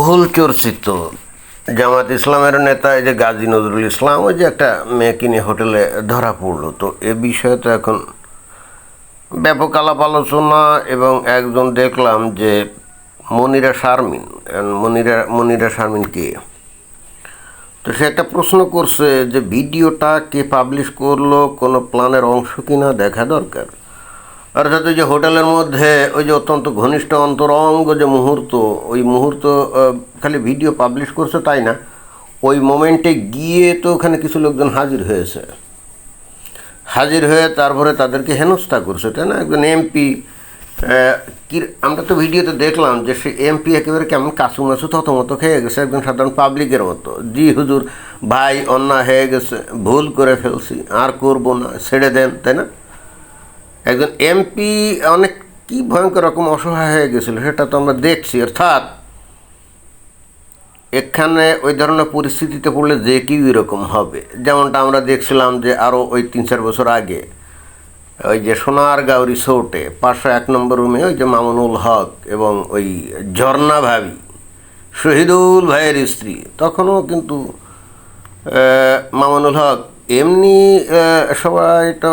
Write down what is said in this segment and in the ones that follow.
বহুল চর্চিত জামাত ইসলামের নেতা এই যে গাজী নজরুল ইসলাম ওই যে একটা মেয়েকে নিয়ে হোটেলে ধরা পড়লো, তো এ বিষয়ে তো এখন ব্যাপক আলাপ আলোচনা। এবং একজন দেখলাম যে মনিরা শারমিন, মনিরা শারমিন কে, তো সে একটা প্রশ্ন করছে যে ভিডিওটা কে পাবলিশ করলো, কোনো প্ল্যানের অংশ কিনা দেখা দরকার। অর্থাৎ ওই যে হোটেলের মধ্যে ওই যে অত্যন্ত ঘনিষ্ঠ অন্তরঙ্গ যে মুহূর্ত, ওই মুহূর্ত খালি ভিডিও পাবলিশ করছে তাই না, ওই মোমেন্টে গিয়ে তো ওখানে কিছু লোকজন হাজির হয়ে তারপরে তাদেরকে হেনস্থা করছে, তাই না। একজন এমপি, কি আমরা তো ভিডিওতে দেখলাম যে সে এমপি একেবারে কেমন কাছুমাছু থতমতো খেয়ে গেছে একজন সাধারণ পাবলিকের মতো। জি হুজুর, ভাই অন্যায় হয়ে গেছে, ভুল করে ফেলছি, আর করবো না, ছেড়ে দেন, তাই না। একজন এমপি অনেক কি ভয়ঙ্কর রকম অসহায় হয়ে গেছিলো সেটা তো আমরা দেখছি। অর্থাৎ এখানে ওই ধরনের পরিস্থিতিতে পড়লে যে কেউ এরকম হবে, যেমনটা আমরা দেখছিলাম যে আরও ওই 3-4 বছর আগে ওই যে সোনারগাঁও রিসোর্টে 501 নম্বর রুমে ওই যে মামুনুল হক এবং ওই ঝর্ণা ভাবি, শহীদুল ভাইয়ের স্ত্রী, তখনও কিন্তু মামুনুল হক এমনি সবাই তো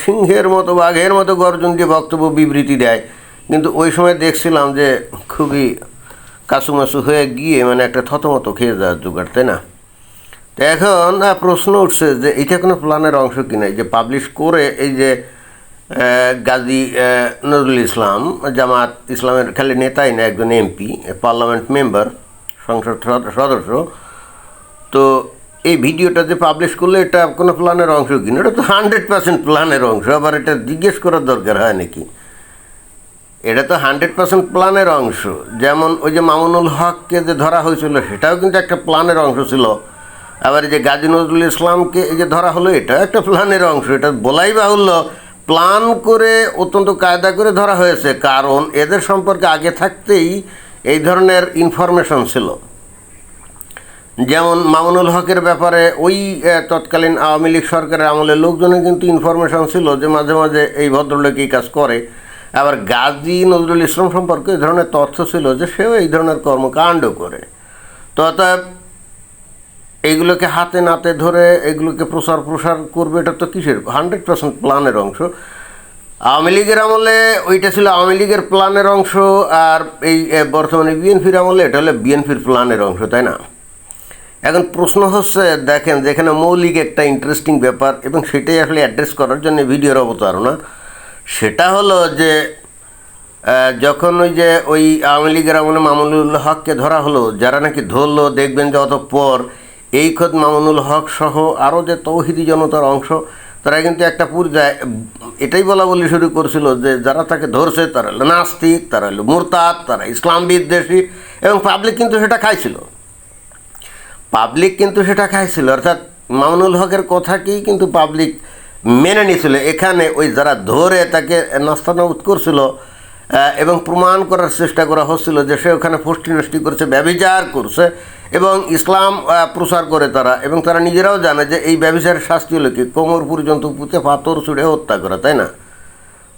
সিংহের মতো বাঘের মতো গর্জন দিয়ে বক্তব্য বিবৃতি দেয়, কিন্তু ওই সময় দেখছিলাম যে খুবই কাছুমাছু হয়ে গিয়ে মানে একটা থতমতো খেয়ে যাওয়ার জোগাড়, তাই না। তো এখন প্রশ্ন উঠছে যে এটা কোনো প্ল্যানের অংশ কিনা, এই যে পাবলিশ করে এই যে গাজী নজরুল ইসলাম জামাত ইসলামের খালি নেতাই না, একজন এমপি, পার্লামেন্ট মেম্বার, সংসদ সদস্য, তো এই ভিডিওটা যে পাবলিশ করলে এটা কোনো প্ল্যানের অংশ কিনা, এটা তো 100% প্ল্যানের অংশ। আবার এটা জিজ্ঞেস করার দরকার হয় নাকি, এটা তো 100% প্ল্যানের অংশ। যেমন ওই যে মামুনুল হককে যে ধরা হয়েছিল সেটাও কিন্তু একটা প্ল্যানের অংশ ছিল। আবার এই যে গাজী নজরুল ইসলামকে এই যে ধরা হলো এটা একটা প্ল্যানের অংশ। এটা বলাই বাহুল্য, প্ল্যান করে অত্যন্ত কায়দা করে ধরা হয়েছে, কারণ এদের সম্পর্কে আগে থাকতেই এই ধরনের ইনফরমেশন ছিল। যেমন মামুনুল হকের ব্যাপারে ওই তৎকালীন আওয়ামী লীগ সরকারের আমলে লোকজনের কিন্তু ইনফরমেশন ছিল যে মাঝে মাঝে এই ভদ্রলোক এই কাজ করে। আবার গাজী নজরুল ইসলাম সম্পর্কে এই ধরনের তথ্য ছিল যে সেও এই ধরনের কর্মকাণ্ড করে। তো অতএব এইগুলোকে হাতে নাতে ধরে এগুলোকে প্রসার করবে, এটা তো কিসের 100% প্ল্যানের অংশ। আওয়ামী লীগের আমলে ওইটা ছিল আওয়ামী লীগের প্ল্যানের অংশ, আর এই বর্তমানে বিএনপির আমলে এটা হলো বিএনপির প্ল্যানের অংশ, তাই না। এখন প্রশ্ন হচ্ছে, দেখেন যেখানে মৌলিক একটা ইন্টারেস্টিং ব্যাপার, এবং সেটাই আসলে অ্যাড্রেস করার জন্য ভিডিওর অবতারণা, সেটা হলো যে যখন ওই আওয়ামী লীগের আমলে মামুনুল হককে ধরা হলো, যারা নাকি ধরলো দেখবেন যে অতঃপর এই খোদ মামুনুল হক সহ আরও যে তৌহিদি জনতার অংশ, তারা কিন্তু একটা পর্যায়ে এটাই বলা বলি শুরু করছিল যে যারা তাকে ধরছে তারা হলো নাস্তিক, তারা হলো মুরতাদ, তারা ইসলাম বিদ্বেষী, এবং পাবলিক কিন্তু সেটা খাইছিল। অর্থাৎ মামুনুল হকের কথাকেই কিন্তু পাবলিক মেনে নিয়েছিল। এখানে ওই যারা ধরে তাকে নাস্তানাবুদ করছিল এবং প্রমাণ করার চেষ্টা করা হচ্ছিল যে সে ওখানে ফষ্টি নষ্টি করছে, ব্যভিচার করছে এবং ইসলাম প্রচার করে তারা, এবং তারা নিজেরাও জানে যে এই ব্যভিচারের শাস্তি হলো কি কোমর পর্যন্ত পুঁতে পাথর ছুঁড়ে হত্যা করা, তাই না।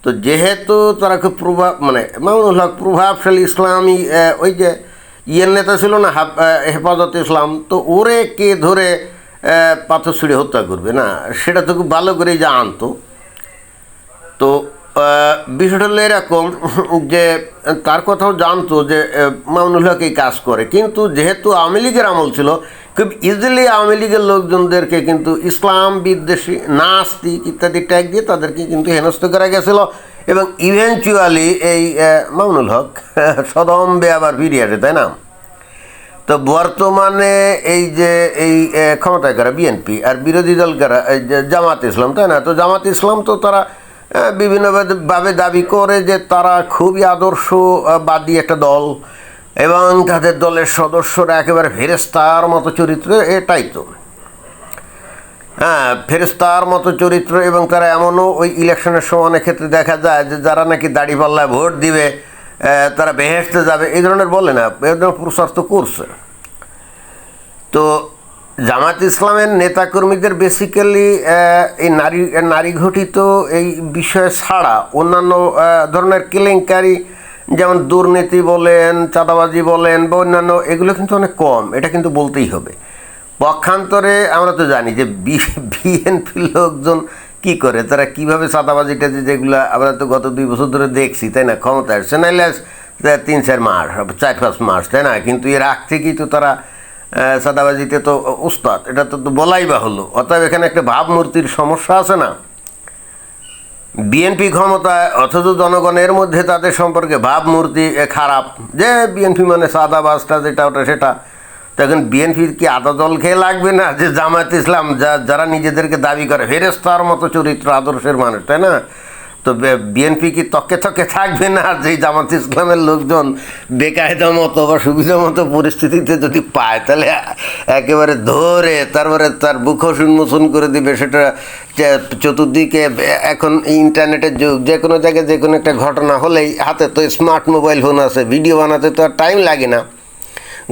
তো যেহেতু তারা খুব মামুনুল হক প্রভাবশালী ইসলামী ওই যে ইয়ের নেতা ছিল না, হেফাজতে ইসলাম, তো ওরে কে ধরে পাথর ছুঁড়ে হত্যা করবে না, সেটা তো খুব ভালো করেই জানতো। তো বিষয়টা হলো এরকম যে তার কথাও জানতো যে মামুনুল হক এই কাজ করে, কিন্তু যেহেতু আওয়ামী লীগের আমল ছিল, খুব ইজিলি আওয়ামী লীগের লোকজনদেরকে কিন্তু ইসলাম বিদ্বেষী, নাস্তিক ইত্যাদি ট্যাগ দিয়ে তাদেরকে কিন্তু হেনস্থ করা গেছিলো, এবং ইভেনচুয়ালি এই মামুনুল হক সদম্বে আবার ফিরে আসে, তাই না। তো বর্তমানে এই যে এই ক্ষমতায় কারা বিএনপি, আর বিরোধী দল কারা জামাত ইসলাম, তাই না। তো জামাত ইসলাম তো তারা বিভিন্নভাবে দাবি করে যে তারা খুবই আদর্শবাদী একটা দল, এবং তাদের দলের সদস্যরা একেবারে ফেরেশতার মতো চরিত্র, এটাই তো ফেরেশতার মতো চরিত্র। এবং তারা এমনও ওই ইলেকশনের সময় অনেক ক্ষেত্রে দেখা যায় যে যারা নাকি দাড়িপাল্লায় ভোট দিবে তারা বেহেশতে যাবে, এই ধরনের বলে না, এই ধরনের প্রচার তো করছে। তো জামাত ইসলামের নেতাকর্মীদের বেসিক্যালি এই নারী ঘটিত এই বিষয় ছাড়া অন্যান্য ধরনের কেলেঙ্কারি যেমন দুর্নীতি বলেন, চাঁদাবাজি বলেন বা অন্যান্য, এগুলো কিন্তু অনেক কম, এটা কিন্তু বলতেই হবে। পক্ষান্তরে আমরা তো জানি যে বিএনপির লোকজন কি করে, তারা কীভাবে চাঁদাবাজিটা, যেগুলো আমরা তো গত 2 বছর ধরে দেখছি, তাই না, ক্ষমতা আসছে নাইলে 3-4 মাস 4-5 মাস, তাই না, কিন্তু এর আগ থেকেই তো তারা চাঁদাবাজিতে তো উস্তাদ, এটা তো বলাই বাহুল্য। অতএব এখানে একটা ভাবমূর্তির সমস্যা আছে না। বিএনপি ক্ষমতায় অথচ জনগণের মধ্যে তাদের সম্পর্কে ভাবমূর্তি খারাপ, যে বিএনপি মানে চাঁদাবাজটা যেটা ওটা সেটা। তখন বিএনপির কি আদা জল খেয়ে লাগবে না যে জামায়াত ইসলাম যারা নিজেদেরকে দাবি করে ফেরেশতার মতো চরিত্র আদর্শের মানুষ, তাই না, তো বিএনপি কি তককে তককে থাকবে না যে জামাত ইসলামের লোকজন বেকায়দা মতো বা সুবিধা মতো পরিস্থিতিতে যদি পায়, তাহলে একেবারে ধরে তারপরে তার বুক উন্মোচন করে দিবে। সেটা চতুর্দিকে এখন ইন্টারনেটের যুগ, যে কোনো জায়গায় যে কোনো একটা ঘটনা হলেই হাতে তো স্মার্ট মোবাইল ফোন আছে, ভিডিও বানাতে তো আর টাইম লাগে না।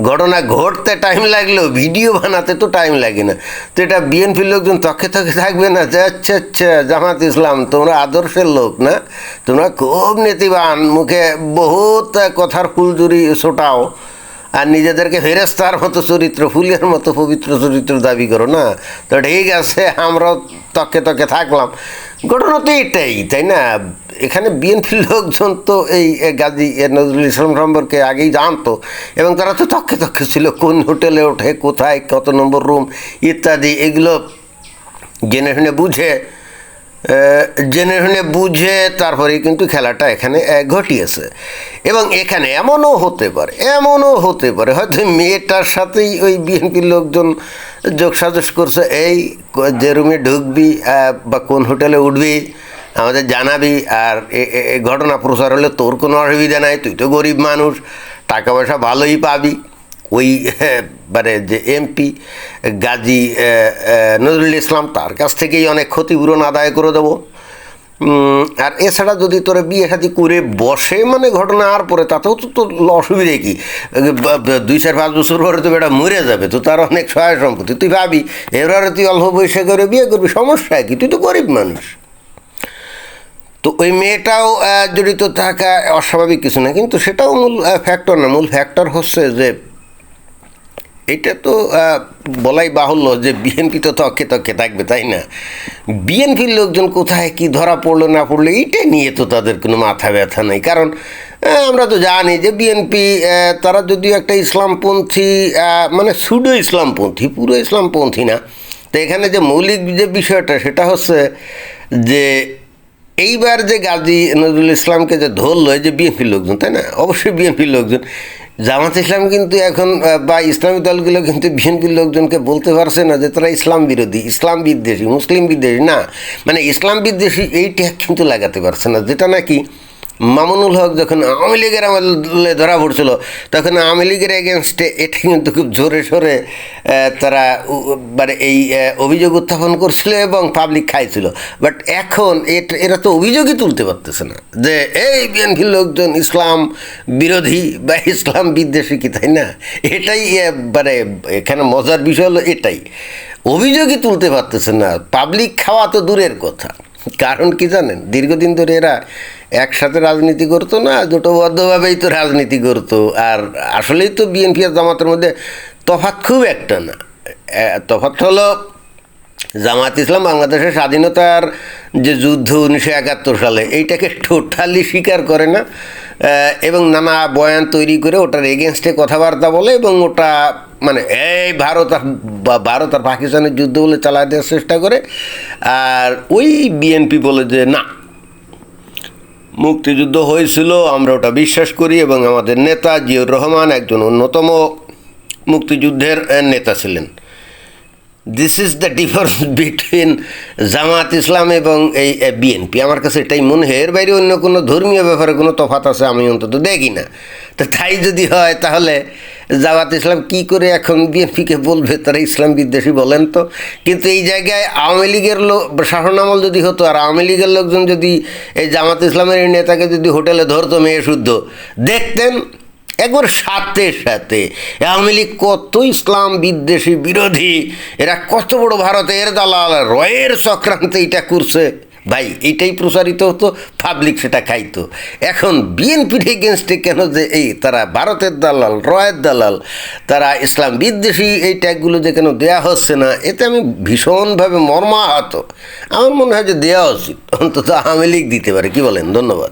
ঘটনা ঘটতে টাইম লাগলেও ভিডিও বানাতে তো টাইম লাগে না। তো এটা বিএনপির লোকজন তকে তকে থাকবে না যে আচ্ছা আচ্ছা জামাত ইসলাম তোমরা আদর্শের লোক না, তোমরা খুব নীতিবান, মুখে বহুত কথার ফুলজুরি ছোটাও, আর নিজেদেরকে ফেরেশতার মতো চরিত্র, ফুলের মতো পবিত্র চরিত্র দাবি করো না, তো ঠিক আছে আমরাও তকে তকে থাকলাম। ঘটনা তো এটাই, তাই না। এখানে বিএনপির লোকজন তো এই গাজী নজরুল ইসলাম সম্পর্কে আগেই জানতো, এবং তারা তো তকে তকে ছিল, কোন হোটেলে ওঠে, কোথায় কত নম্বর রুম ইত্যাদি, এগুলো জেনে শুনে বুঝে তারপরেই কিন্তু খেলাটা এখানে ঘটিয়েছে। এবং এখানে এমনও হতে পারে হয়তো মেয়েটার সাথেই ওই বিএনপির লোকজন যোগসাজশ করছে, এই যে রুমে ঢুকবি বা কোন হোটেলে উঠবি আমাদের জানাবি, আর ঘটনা প্রচার হলে তোর কোনো অসুবিধা নাই, তুই তো গরিব মানুষ, টাকা পয়সা ভালোই পাবি। ওই মানে যে এমপি গাজী নজরুল ইসলাম, তার কাছ থেকেই অনেক ক্ষতিপূরণ আদায় করে দেবো। আর এছাড়া যদি তোরা বিয়ে শাদী করে বসে মানে ঘটনা আর পরে, তাতেও তো তোর অসুবিধে কি, 2-4-5 বছর পরে তো এটা মরে যাবে, তো তার অনেক সহায় সম্পত্তি, তুই ভাবি এবারে তুই অল্প বয়সে করে বিয়ে করবি, সমস্যা কি, তুই তো গরিব মানুষ। তো ওই মেয়েটাও জড়িত থাকা অস্বাভাবিক কিছু না, কিন্তু সেটাও মূল ফ্যাক্টর না। মূল ফ্যাক্টর হচ্ছে যে এটা তো বলাই বাহুল্য যে বিএনপি তো তককে তককে থাকবে, তাই না। বিএনপির লোকজন কোথায় কি ধরা পড়লো না পড়লো এইটা নিয়ে তো তাদের কোনো মাথা ব্যথা নেই। কারণ আমরা তো জানি যে বিএনপি তারা যদিও একটা ইসলামপন্থী, মানে সুডো ইসলামপন্থী, পুরো ইসলামপন্থী না। তো এখানে যে মৌলিক যে বিষয়টা সেটা হচ্ছে যে এইবার যে গাজী নজরুল ইসলামকে যে ধরলো যে বিএনপির লোকজন, তাই না, অবশ্যই বিএনপির লোকজন। জামাত ইসলাম কিন্তু এখন বা ইসলামী দলগুলো কিন্তু বিএনপির লোকজনকে বলতে পারছে না যে তারা ইসলাম বিরোধী, ইসলাম বিদ্বেষী, মুসলিম বিদ্বেষী, না, মানে ইসলাম বিদ্বেষী এই ট্যাগ কিন্তু লাগাতে পারছে না। যেটা নাকি মামুনুল হক যখন আওয়ামী লীগের আমলে ধরা পড়ছিল, তখন আওয়ামী লীগের এগেনস্টে এটা কিন্তু খুব জোরে সোরে তারা মানে এই অভিযোগ উত্থাপন করছিল এবং পাবলিক খাইছিল। বাট এখন এরা তো অভিযোগই তুলতে পারতেছে না যে এই বিএনপির লোকজন ইসলাম বিরোধী বা ইসলাম বিদ্বেষী কি, তাই না। এটাই মানে এখানে মজার বিষয় হলো এটাই, অভিযোগই তুলতে পারতেছে না, পাবলিক খাওয়া তো দূরের কথা। কারণ কি জানেন, দীর্ঘদিন ধরে এরা একসাথে রাজনীতি করতো না, জোটবদ্ধভাবেই তো রাজনীতি করতো। আর আসলেই তো বিএনপি আর জামাতের মধ্যে তফাৎ খুব একটা না। তফাৎ হলো জামাত ইসলাম বাংলাদেশের স্বাধীনতার যে যুদ্ধ 1971 সালে, এইটাকে টোটালি স্বীকার করে না এবং নানা বয়ান তৈরি করে ওটার এগেনস্টে কথাবার্তা বলে, এবং ওটা মানে এই ভারত আর পাকিস্তানের যুদ্ধ বলে চালা দেওয়ার চেষ্টা করে। আর ওই বিএনপি বলে যে না, মুক্তিযুদ্ধ হয়েছিল, আমরা ওটা বিশ্বাস করি, এবং আমাদের নেতা জিয়াউর রহমান একজন অন্যতম মুক্তিযুদ্ধের নেতা ছিলেন। This is the difference between Jamaat Islam এবং এই বিএনপি। আমার কাছে এটাই মনে হয়, এর বাইরে অন্য কোনো ধর্মীয় ব্যাপারে কোনো তফাৎ আছে আমি অন্তত দেখি না। তো তাই যদি হয় তাহলে জামাত ইসলাম কি করে এখন বিএনপিকে বলবে তারা ইসলাম বিদ্বেষী, বলেন তো। কিন্তু এই জায়গায় আওয়ামী লীগের শাসনামল যদি হতো, আর আওয়ামী লীগের লোকজন যদি এই জামাত ইসলামের এই নেতাকে যদি হোটেলে ধরতো মেয়ে শুদ্ধ, দেখতেন একবার সাথে সাথে আওয়ামী লীগ কত ইসলাম বিদ্বেষী বিরোধী, এরা কত বড় ভারতের দালাল, রয়ের চক্রান্তে এটা করছে, ভাই এইটাই প্রচারিত হতো, পাবলিক সেটা খাইতো। এখন বিএনপির এগেনস্টে কেন যে এই তারা ভারতের দালাল, রয়ের দালাল, তারা ইসলাম বিদ্বেষী, এই ট্যাগগুলো যে কেন দেওয়া হচ্ছে না, এতে আমি ভীষণভাবে মর্মাহত। আমার মনে হয় যে দেওয়া উচিত, অন্তত আওয়ামী লীগ দিতে পারে। কি বলেন? ধন্যবাদ।